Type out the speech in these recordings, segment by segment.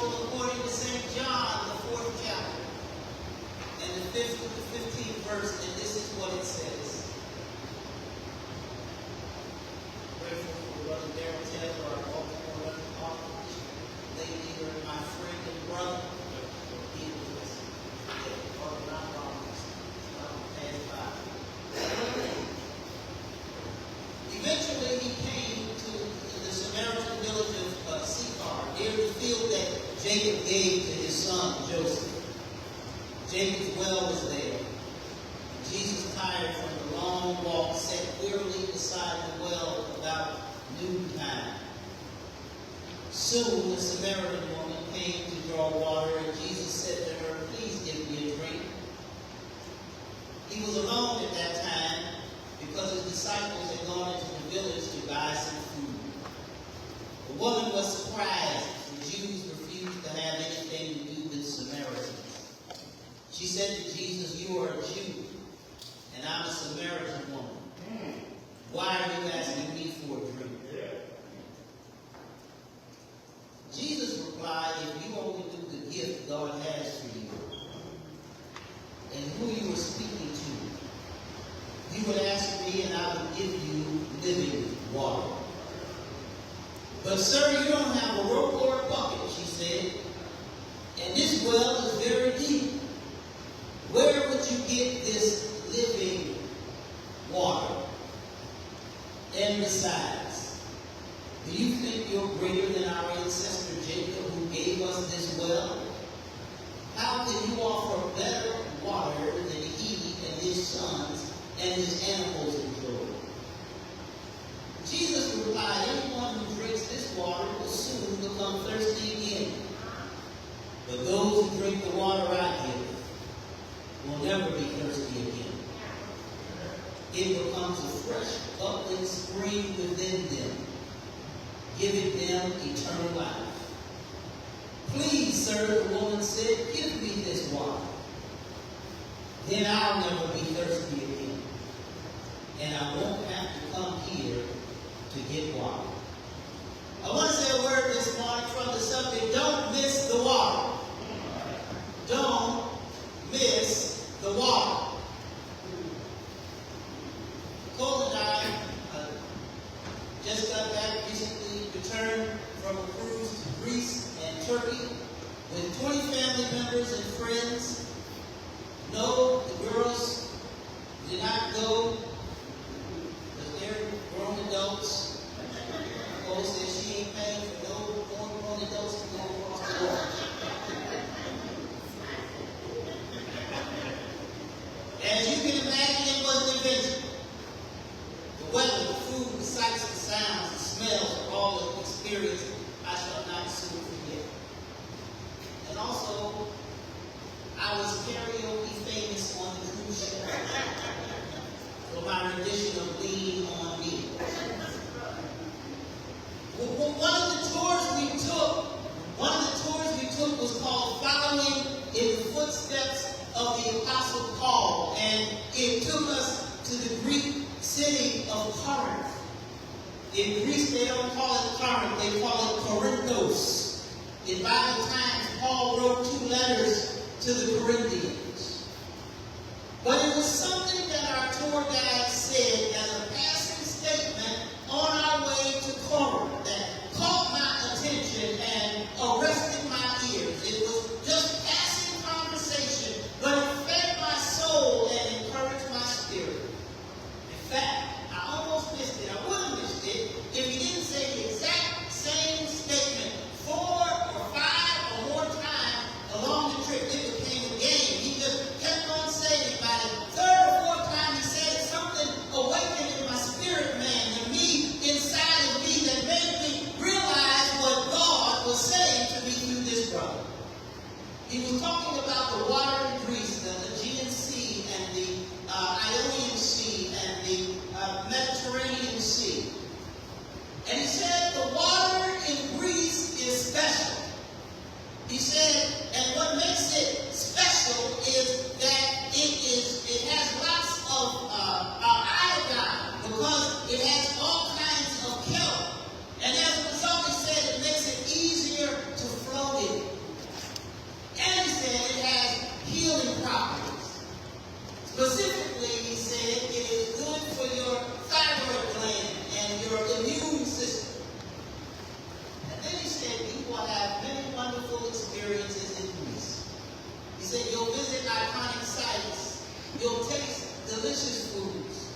Gospel according to St. John, the 4th chapter, and the 5th to the 15th verse, and this is what it says. Grateful for Brother Darrell Taylor, our Baltimore Archbishop, lay leader, and my friend and brother. He was Father Ron Roberts. Passed by. Eventually, he came to the Samaritan village of Sychar, near the field that Jacob gave to his son Joseph. Jacob's well was there. Jesus, tired from the long walk, sat wearily beside the well about noontime. Soon the Samaritan woman came to draw water, and Jesus said to her, "Please give me a drink." He was alone at that time because his disciples had gone into the village to buy some food. The woman was surprised. The Jews refused to have anything to do with Samaritans. She said to Jesus, "You are a Jew, and I'm a Samaritan woman. Why are you asking me for a drink?" Jesus replied, "If you only knew the gift God has for you, and who you are speaking to, you would ask me, and I would give you living water. But sir, you don't have a rope or a bucket," she said, "and this well is very deep. Where would you get this living water? And besides, do you think you're greater than our ancestor Jacob, who gave us this well? How can you offer better water than he and his sons and his animals enjoy?" Jesus replied, "Anyone who drinks this water will soon become thirsty again. But those who drink the water I give will never be thirsty again. It becomes a fresh, bubbling spring within them, giving them eternal life." "Please, sir," the woman said, "give me this water. Then I'll never be thirsty again, and I won't have to come here to get water." I want to say a word this morning from the subject, don't miss the water. Don't miss the water. Nicole and I just got back recently, returned from a cruise to Greece and Turkey with 20 family members and friends. No, the girls did not go, but they're grown adults. Nicole said she ain't paying for no grown adults to go across the water. As you can imagine, it was an adventure. The weather, the food, the sights, the sounds, the smells, all of the experience I shall not soon forget. And also, I was karaoke famous on the cruise ship for my rendition of "Lean on Me." One of the tours we took was called "Following in the Footsteps of the Apostle Paul," and it took us to the Greek city of Corinth. In Greece, they don't call it Corinth, they call it Corinthos. In Bible times, Paul wrote 2 letters to the Corinthians. But it was something that our tour guide said as a passing statement on our way to Corinth that caught my attention and arrested my ears. It was just passing conversation, but it fed my soul and encouraged my spirit. In fact, I almost missed it. I would have missed it if he didn't say the exact same statement 4 or 5 or more times along the trip. It became a game. He just kept on saying it. By the 3rd or 4th time he said it, something awakened in my spirit man, in me, inside of me, that made me realize what God was saying to me through this brother. He was talking about the water in Greece, the Aegean Sea and the Ionian Sea and the Mediterranean Sea. And he said the water in Greece is special. He said, and what makes it special is that it has lots of iodine, because it has all kinds of kelp. And as a result, he said it makes it easier to float in. experiences in Greece. He said you'll visit iconic sites. You'll taste delicious foods.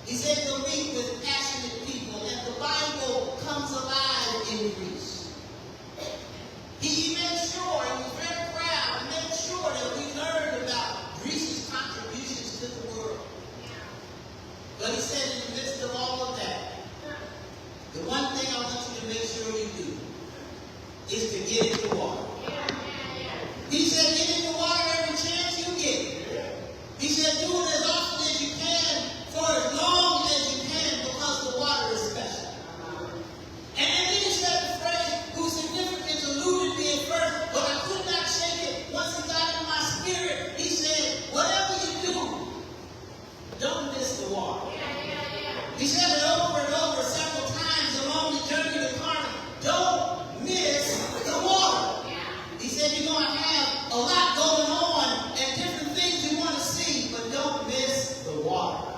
He said you'll meet with passionate people, and the Bible comes alive in Greece. He made sure, he was very proud, he made sure that we learned about Greece's contributions to the world. But he said in the midst of all of that, the one thing I want you to make sure you do is to get in the water. He said, get in the water every chance you get. He said, do it as often as you can, for as long as you can, because the water is special. And then he said the phrase, whose significance eluded me at first, but I could not shake it. Once it got in my spirit, he said, whatever you do, don't miss the water. He said it over and over several times along the journey to Corinth. Don't miss the water. He said you're going to have a lot going on and different things you want to see, but don't miss the water.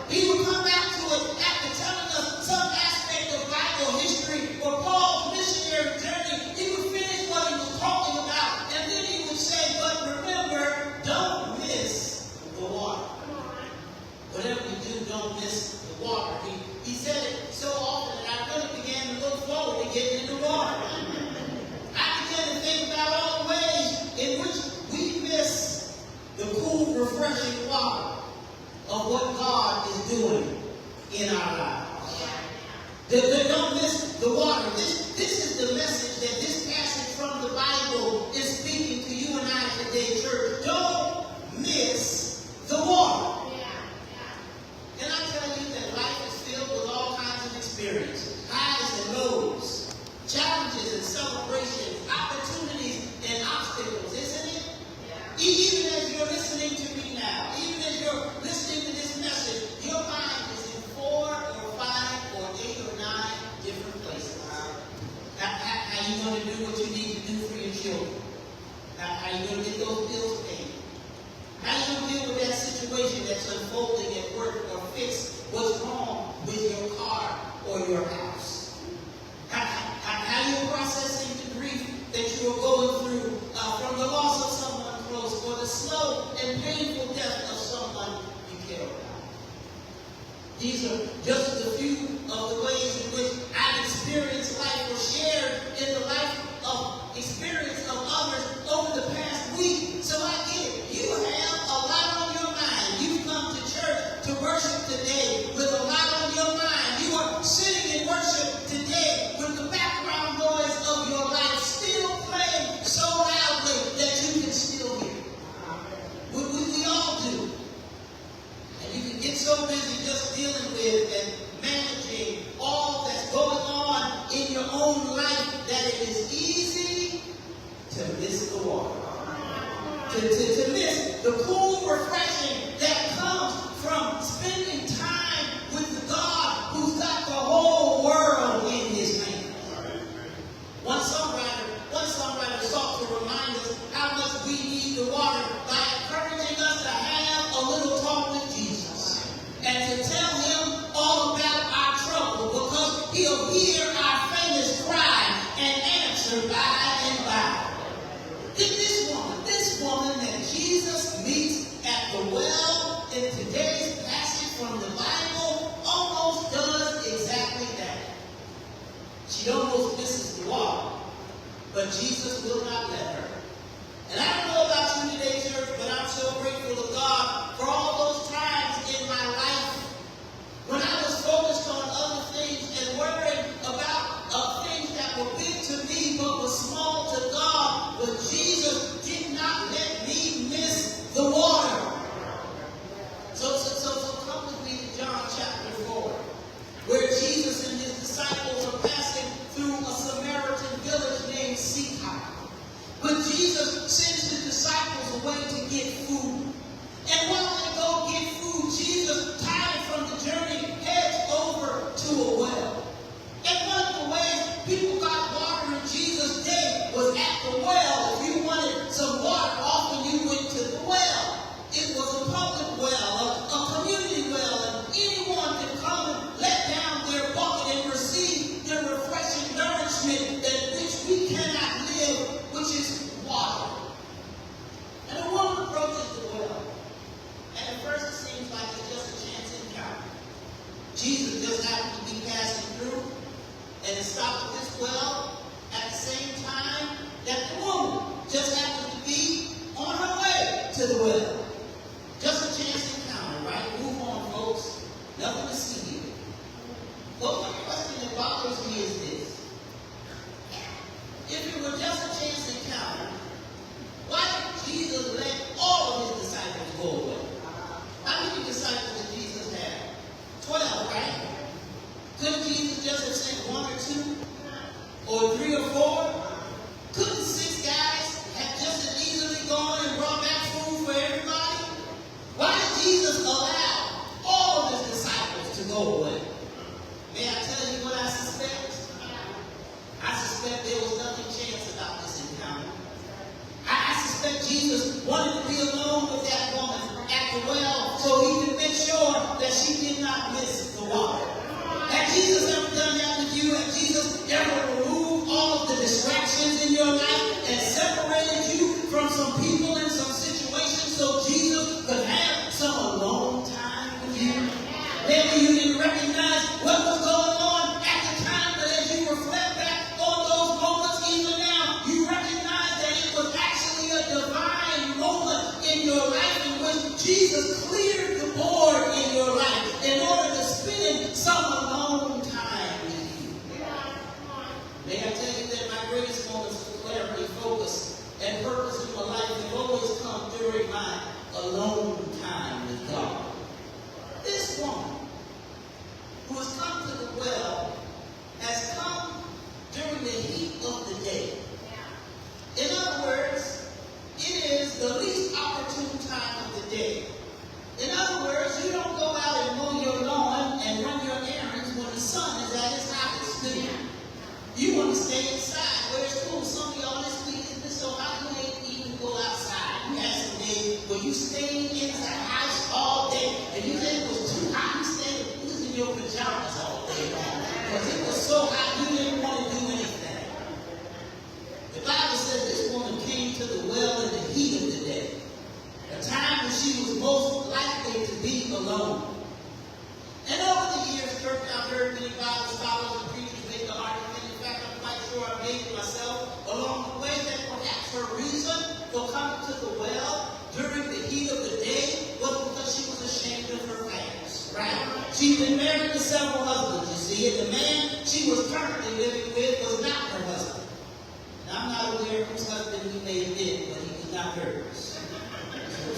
He would come back to it after telling us some aspect of Bible history or Paul's missionary journey. He would finish what he was talking about, and then he would say, but remember, don't miss the water. Whatever you do, don't miss the water. He said it so often that I really began to look forward to getting in the water. I began to think about all the ways in which we miss the cool, refreshing water of what God is doing in our lives. Don't miss the water. This is the message that this passage from the Bible is speaking to you and I today, church. Don't miss the water. And I tell you that life is filled with all kinds of experiences, highs and lows, challenges and celebrations, opportunities and obstacles, isn't it? Even as you're listening to me now, even as you're listening to this message, your mind is in 4 or 5 or 8 or 9 different places. How are you going to do what you need to do for your children? How are you going to get those bills paid? How are you going to deal with that situation that's unfolding at work, or fix what's wrong with your car or your house? How are you processing the grief that you are going through from the loss of someone close, or the slow and painful death of someone you care about? These are just a few of the ways in which I've experienced life or shared in the life of experience of others over the past week. So I get it. You have a lot on your mind. You've come to church to worship today with a lot on your mind. You are sitting in worship today with the background noise of your life still playing so loudly that you can still hear. We all do. And you can get so busy just dealing with and managing all that's going on in your own life that it is easy to miss the water. To miss the cool refreshing that comes from spending time with the God who's got the whole world in his hands. One songwriter sought to remind us how much we need the water by encouraging us to have a little talk with Jesus and to tell him all about our trouble, because he'll hear our faintest cry and answer by and by. This woman that Jesus meets at the well in today's passage from the Bible almost does exactly that. She almost misses the water, but Jesus will not let her. And I don't know about you today, church, but I'm so grateful to God for all those times in my life when I was focused on other things and worried about things that were big to me but were small to God. But Jesus did not let me miss the water. So come with me to John chapter 4, where Jesus and his disciples are passing through a Samaritan village named Sychar. But Jesus sends the disciples away to get food. And while they go get food, Jesus, tired from the journey, heads over to a well. And one of the ways people got water in Jesus' day was at the well. If you wanted some water, often you went to the well. It was a public well, a community well, and anyone could come and let down their bucket and receive the refreshing nourishment that which we cannot live, which is if it were just a chance encounter, why did Jesus let all of his disciples go away? How many disciples did Jesus have? 12, right? Couldn't Jesus just have sent 1 or 2? Or 3 or 4? Couldn't 6 guys have just as easily gone and brought back food for everybody? Why did Jesus allow all of his disciples to go away? May I tell you what I suspect? I suspect there was nothing chance about this encounter. I suspect Jesus wanted to be alone with that woman at the well so he could make sure that she did not miss the water. Had Jesus ever done that with you? Had Jesus ever removed all of the distractions in your life and separated you from some people and some situations so Jesus could have some alone time with you? Maybe you didn't recognize what was going on at the time, but as you reflect back on those moments, even now, you recognize that it was actually a divine moment in your life in which Jesus cleared the board in your life in order to spend some alone time with you. May I tell you that my greatest moments of clarity, focus, and purpose in my life have always come during my alone time with God. This woman who has come to the well has come during the heat of the day. In other words, it is the least opportune time of the day. In other words, you don't go out and mow your lawn and run your errands when the sun is at its hottest, do you? You want to stay inside where it's cool. Some of y'all this week has been so hot you ain't even go outside. You had some days where you stayed inside the house all day and you said it was too hot. You stayed in your pajamas all day long because it was so hot you didn't want to do anything. The Bible says this woman came to the well in the heat of the day, a time when she was most likely to be alone. And over the years, Kirk, I've heard many Bible scholars and preachers make the argument. In fact, I'm quite sure I made it myself along the way that perhaps her reason for coming to the well during the heat of the day was because she was ashamed of her past, right? She'd been married to several husbands, you see, and the man she was currently living with was not her husband. Now, I'm not aware of whose husband he may have been, but he was not hers.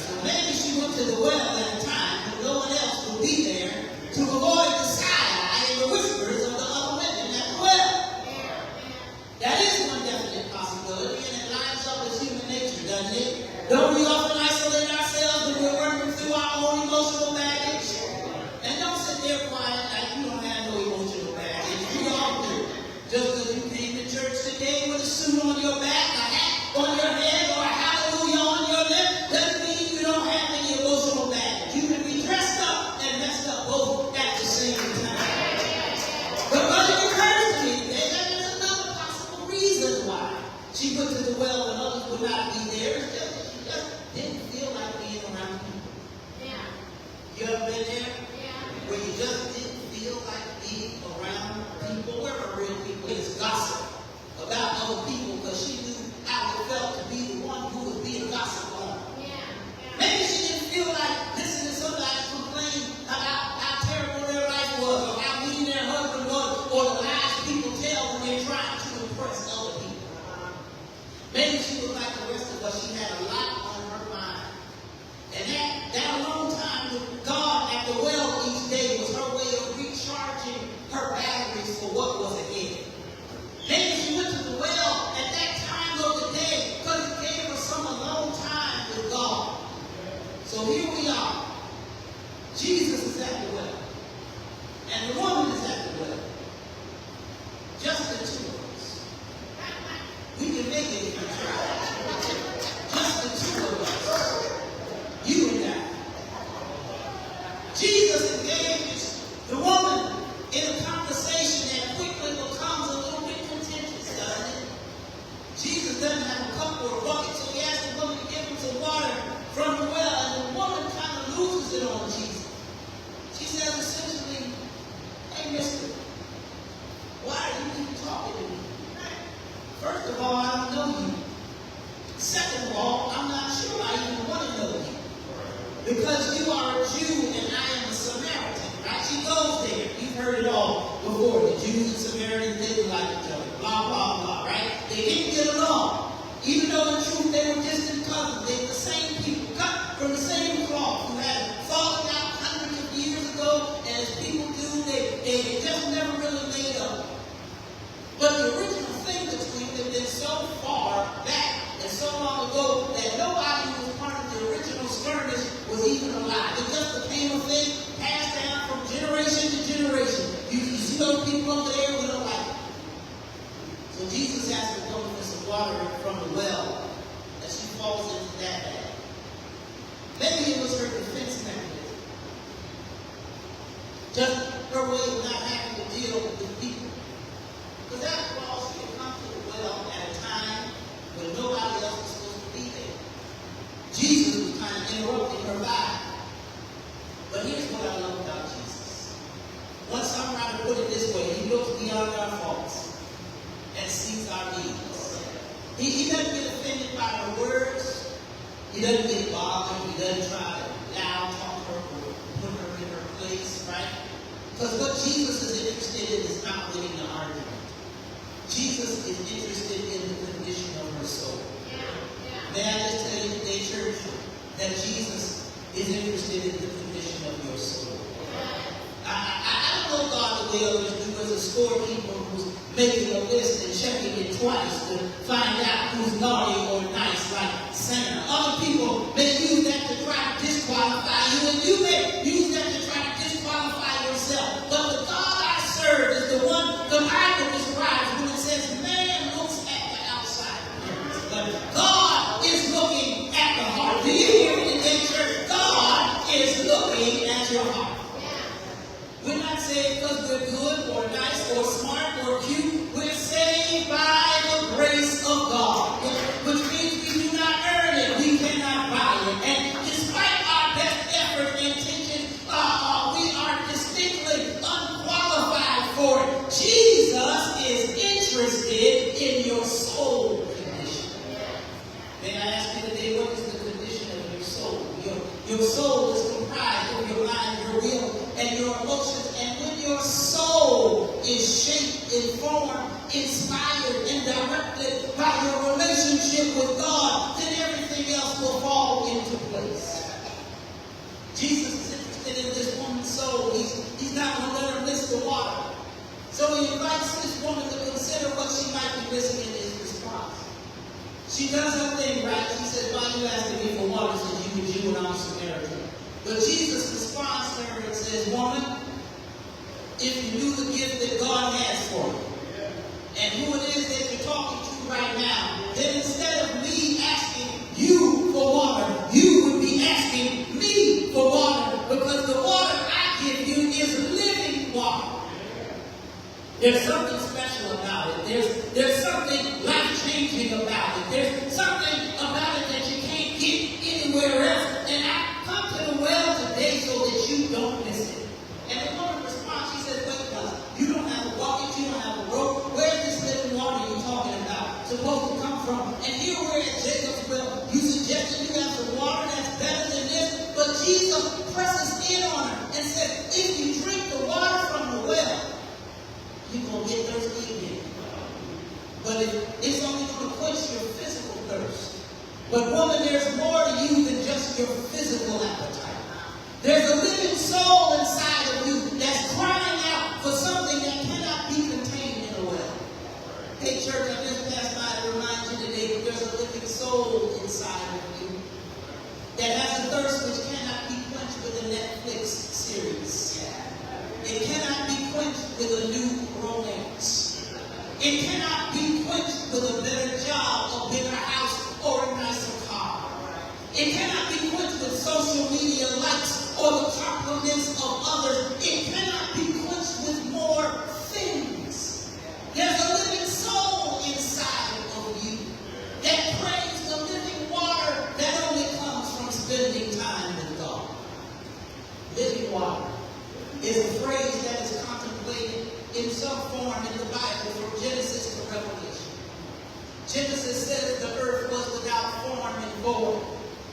So maybe she went to the well at a time when no one else would be there to avoid the side and the whispers of the other women at the well. That is one definite possibility, and it lines up with human nature, doesn't it? Don't we often isolate ourselves when we're working through our own emotional baggage? And don't sit there quiet like you don't have no emotional baggage. We all do. Just because you came to church today with a suit on your back, a hat on your head, or a hallelujah on your lip, doesn't mean you don't have any emotional baggage. You can be dressed up and messed up both at the same time. But it occurs to me today that there's another possible reason why she went to the well when others would not be there. It's just that she just didn't feel like being around people. Yeah. You ever been there? Yeah. Where you just didn't feel like being around people? Where are real people? It's gossip about other people because she knew how it felt to be the one who was being gossiped on. Yeah. Maybe she didn't feel like listening to somebody complain about how terrible their life was or how mean their husband was or the lies people tell when they're trying to impress other people. Maybe she was like the rest of us. She had a lot on her mind. And that alone time with God at the well each day was her way of recharging her batteries for what was ahead. Maybe she went to the well at that time of the day because it gave her some alone time with God. So here we are. Jesus is at the well. And the woman is at the well. Just the two of us. We can make it if we try. Just the two of us. You and I. Jesus engages the woman in a conversation that quickly becomes a little bit contentious, doesn't it? Jesus doesn't have a cup or a bucket, so he asks the woman to give him some water from the well, and the woman kind of loses it on Jesus. She says essentially, hey, mister, why are you even talking to me? First of all, I don't know you. Second of all, I'm not sure I even want to know you. Because you are a Jew and I am a Samaritan, right? She goes there. You've heard it all before. The Jews and Samaritans didn't like each other. Blah, blah, blah, right? They didn't Even though in truth they were distant cousins, they were the same people, cut from the same cloth, who had fallen out hundreds of years ago, and as people do, they just never really made up. But the original thing between them had been so far back and so long ago that nobody who was part of the original skirmish was even alive. It just became a thing passed down from generation to generation. You see those people over there, we don't like them. So Jesus asked the woman for some water from the well, and she falls into that bag. Maybe it was her defense mechanism. Just her way of not having to deal with people. Because after all, she had come to the well at a time when nobody else was supposed to be there. Jesus was kind of interrupting her vibe. But here's what I love about Jesus. One songwriter put it this way: he looks beyond our faults and sees our needs. He doesn't get offended by her words. He doesn't get bothered. He doesn't try to loud talk her or put her in her place, right? Because what Jesus is interested in is not winning the argument. Jesus is interested in the condition of her soul. May I just tell you today, church, that Jesus is interested in the condition of your soul. I don't know God the way others do as a scorekeeper who's making a list and checking it twice to find out who's naughty or nice, like Santa. Other people may use that to try to disqualify you, and you may use that to try to disqualify yourself. But the God I serve is the one the Bible describes when it says man looks at the outside appearance, but God is looking at the heart. Do you hear me today, church? God is looking at your heart. We're not saved because we're good or nice or smart or cute. We're saved by the grace of God, which means we do not earn it. We cannot buy it. And despite our best effort and intentions, we are distinctly unqualified for it. Jesus is interested in your soul condition. May I ask you today, what is the condition of your soul? Your soul is comprised of your mind, your will, and your emotions. And when your soul is shaped, informed, inspired, and directed by your relationship with God, then everything else will fall into place. Jesus is interested in this woman's soul. He's not going to let her miss the water. So he invites this woman to consider what she might be missing in his response. She does her thing right. She says, "Why are you asking me for water since you were Jew and I'm Samaritan?" But Jesus responds to her and says, "Woman, if you knew the gift that God has for you, and who it is that you're talking to right now, then instead of me asking you for water, you would be asking me for water, because the water I give you is living water." There's something special about it. There's something life-changing about it. There's something about it that you can't get anywhere else. And I come to the well today so that you don't miss it. And the woman responds, she says, "Wait, brother, you don't have a bucket, you don't have a rope. Where's this living water you're talking about supposed to come from? And here we're at Jacob's well. You suggested you have some water that's better than this." But Jesus presses in on her and says, "If you drink the water from the well, you're going to get thirsty again. But it's only going to quench your physical thirst. But woman, there's more to you than just your physical appetite. There's a living soul inside of you that's crying out for something that cannot be contained in a well." Hey church, I just passed by to remind you today that there's a living soul inside of you that has a thirst which cannot be quenched with a Netflix series. It cannot be quenched with a new romance. It cannot be quenched with a better job, a bigger house, or a nicer car. It cannot be quenched with social media likes or the compliments of others. It cannot be quenched with more things. There's a living soul inside of you that craves the living water that only comes from spending time with God. Living water is a phrase that is contemplated in some form in the Bible from Genesis to Revelation. Genesis says the earth was without form and void,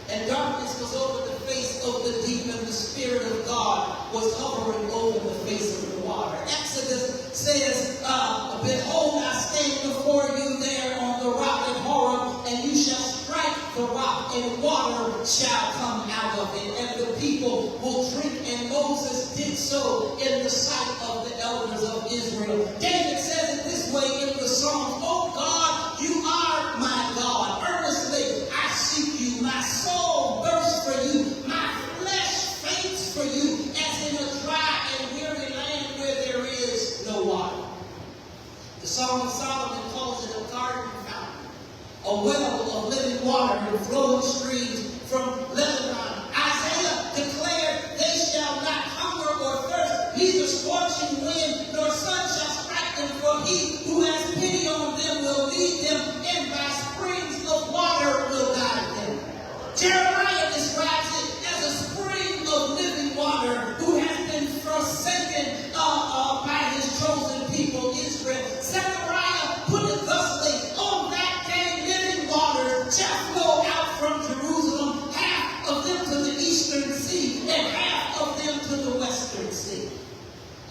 and darkness was over the face of the deep, and the Spirit of God was hovering over the face of the water. Exodus says, "Behold, I stand before you there on the rock at Horeb, and you and water shall come out of it, and the people will drink. And Moses did so in the sight of the elders of Israel. David says it this way in the Psalms, "Oh God, you are my God. Earnestly I seek you. My soul thirsts for you. My flesh faints for you, as in a dry and weary land where there is no water." The Song of Solomon calls it a garden fountain, a well of living water and flowing streams from Lebanon. Isaiah declared, "They shall not hunger or thirst, neither scorching wind nor sun shall strike them, for he who has pity on them will lead them, and by springs of water will guide them." Jeremiah describes it as a spring of living water who has been forsaken by his chosen people, Israel. Zechariah put it thusly, "On that day living water shall flow out from Jerusalem, half of them to the eastern sea, and half of them to the western sea."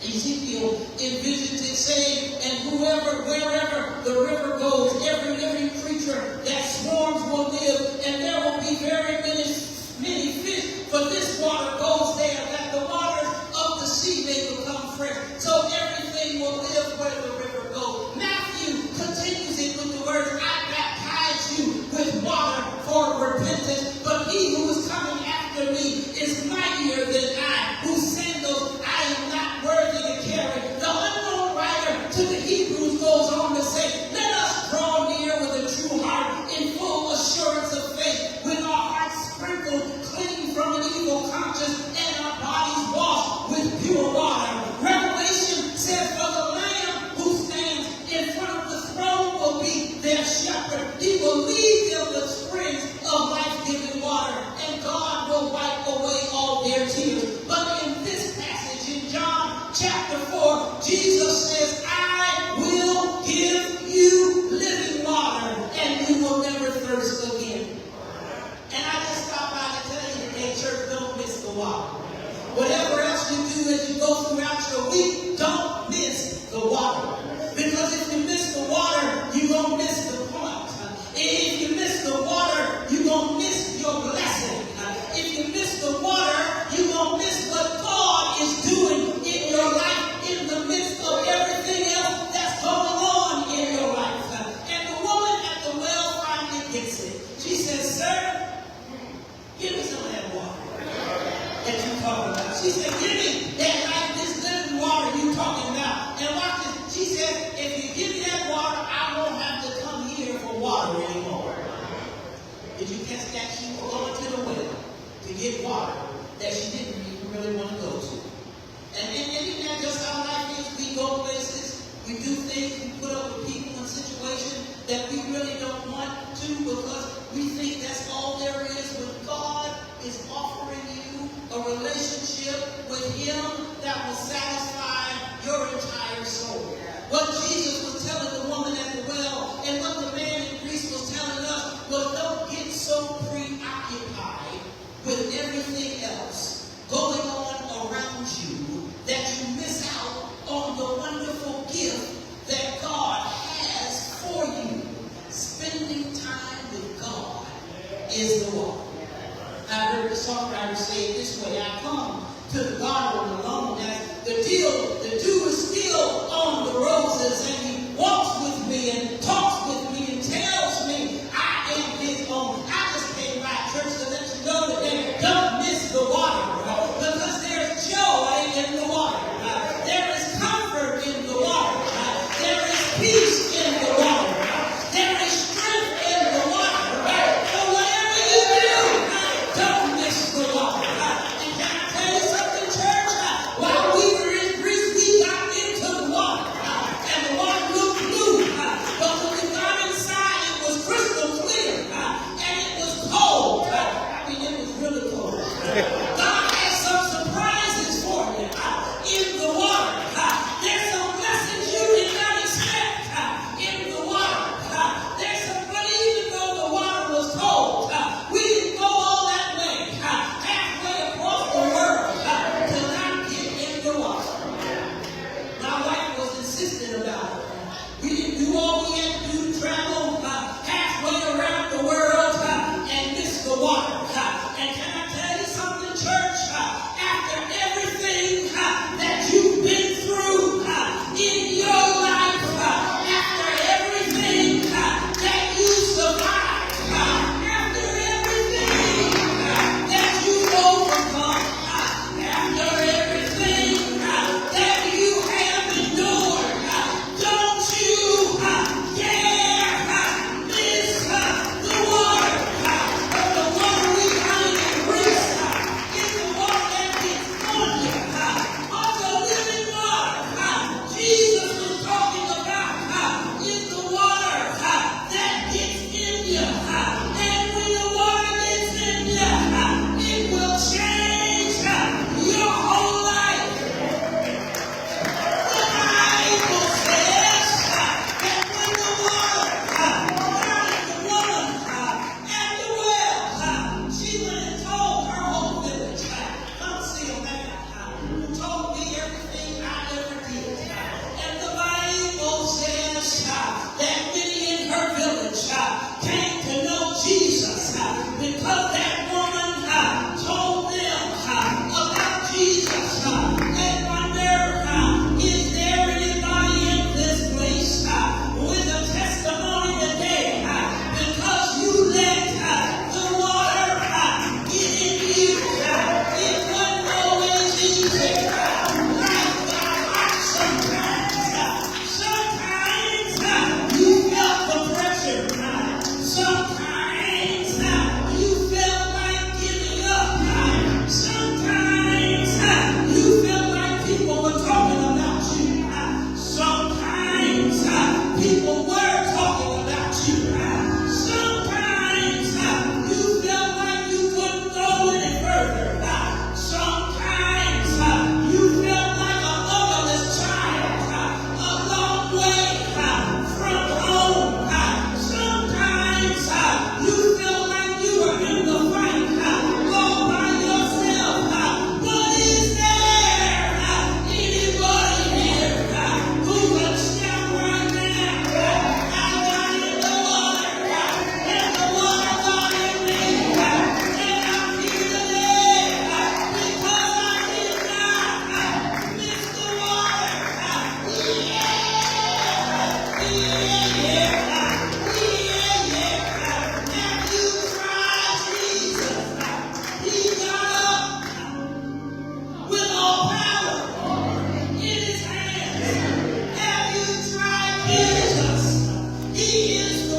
Ezekiel envisions it saying, "And wherever the river goes, every living creature that swarms will live, and there will be very many fish, for this water goes there, that the waters of the sea may become fresh." So everything will live where the river goes. Matthew continues it with the words, "I baptize you with water for repentance, but he who is coming after me is mightier than I, whose sandals I am not worthy to carry." The unknown writer to the Hebrews goes on to say, "Let us draw near with a true heart in full assurance of faith, with our hearts sprinkled clean from an evil conscience and our bodies washed with pure water." Revelation says, "For the Lamb who stands in front of the throne will be their shepherd. He will lead them with springs of life-giving water, and God will wipe away all their tears." But in this passage in John chapter 4, Jesus says, "I will give you living water, and you will never thirst again." And I just stopped by to tell you today, church, don't miss the water. Whatever else you do as you go throughout your week, don't miss the water. Because if you miss the water, you're going to miss the point. If you miss the water, you're going to miss your blessing. If you miss the water, you're going to miss what God is doing in your life in the midst of everything else that's going on in your life. And the woman at the well finally gets it. She says, "Sir, give me some of that water that you're talking about." She said, "Give me that life, this living water you're talking about." And watch this. She said, "If you give me that water, I won't have to come here for water anymore." Did you catch that? She was going to the well to get water that she didn't even really want to go to. And isn't that just how life is? We go places, we do things, we put up with people in situations that we really don't want to because we think that's all there is, when God is offering you a relationship with Him that will satisfy your entire soul. What Jesus was telling the woman at the well, and what the man in Greece was telling us, was don't get so preoccupied with everything else going on around you that you miss out on the wonderful gift that God has for you. Spending time with God is the one. I heard the songwriter say it this way: "I come to the garden alone, as the dew is still on the roses, and He walks with me and talks with me and tells me I am His own." I just came by church to let you know today, don't miss the water, because there's joy in the water. There is comfort in the water. There is peace in the water. There is strength in the water. So whatever you do, don't miss the water. And can I tell you something, church? While we were in Greece, we got into the water. And the water looked blue. But when we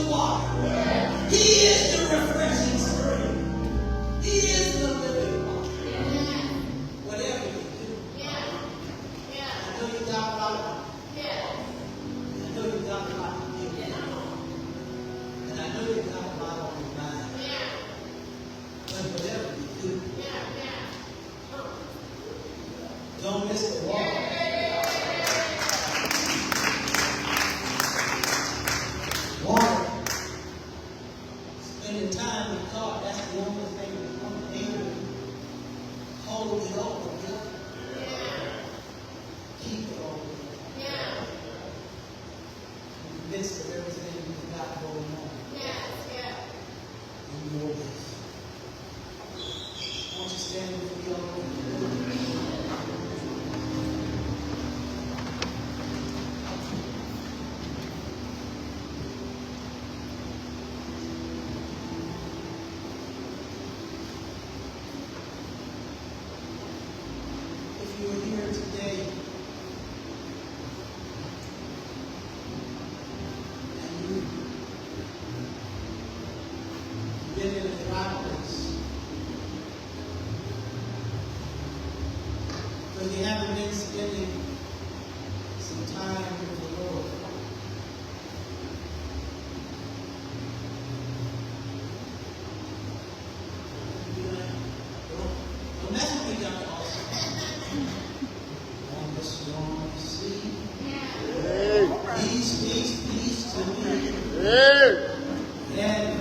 the water. He is the refreshing spring. He is the living water. Whatever you do. I know you got a lot of I know you got a lot of people. And I know you got a lot on your mind. But whatever you do, don't miss the water. Water. Spending time with God, that's the only thing that's going to able to hold it all together. Keep it all together. In the midst of everything you've got going on. In your life. Won't you stand with me all over? If you are here today and you've been in a dry place, but you haven't been spending some time with the Lord, you'd be like, don't mess with me, Dr. Austin. On this long sea, peace to me. Hey! And